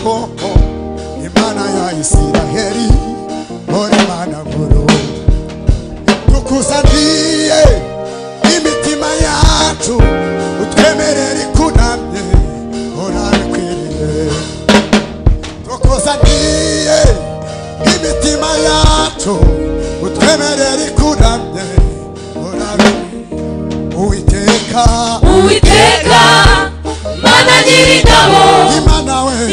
ho Imana ya Isiraheli uri Imana nkuru tukuzaniye imitima yacu utwemerere ikunamye urabikwiriye tukuzaniye imitima yacu utwemerere ikunamye urabikwiriye Uwiteka Mana nyir'ingabo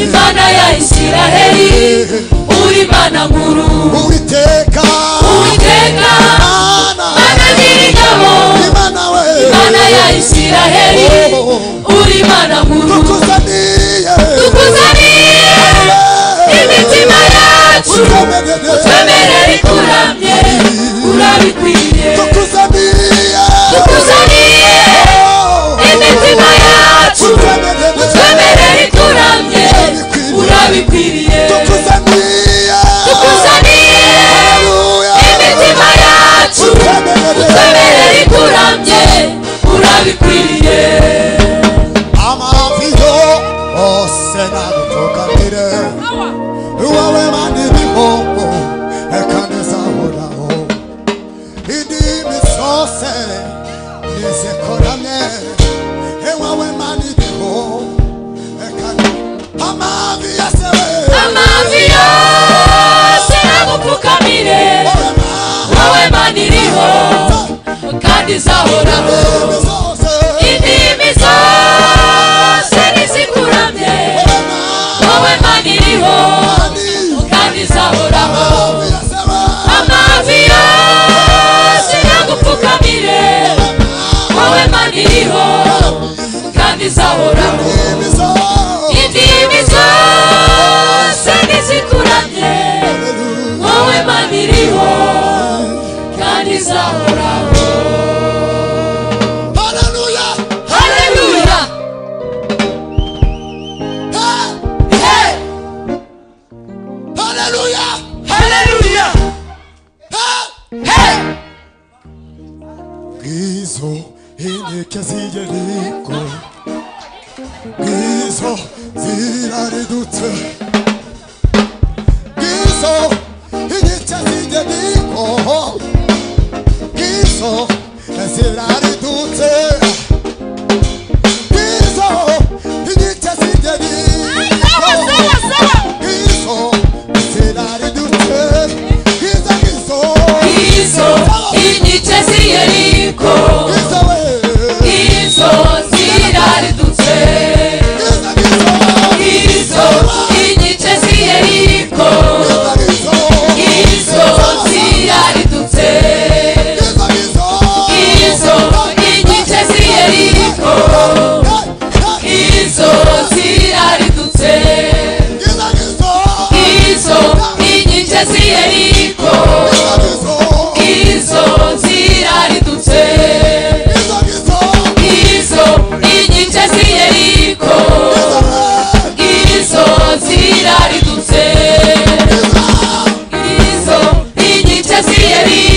Imana ya Isiraheli uri Imana nkuru Uwiteka Mana nyir'ingabo Imana ya Isiraheli uri Imana nkuru tukuzaniye imitima yacu utwemerere ikuramye urabikwiriye tukuzaniye imitima yacu utwemerere ikuramye urabikwiriye tukuzaniye imitima yacu utwemerere ikuramye urabikwiriye amaviyo ose nagutukamire wowe maniriho kandi uzahoraho indimi zose nizikoramye wowe maniriho kandi amavi yose nagupfukamire wowe maniriho kandi uzahoraho indimi zose nizikuramye wowe maniriho kandi uzahoraho amavi yose nagupfukamire wowe maniriho kandi uzahoraho indimi zose nizikuramye wowe maniriho kandi uzahoraho inkike z'Iyeriko ngizo ziraridutse ngizo inkike z'Iyeriko ngizo ziraridutse ngizo inkike z'Iyeriko ngizo ziraridutse ngizo inkike z'Iyeriko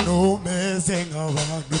numeze nk'abantu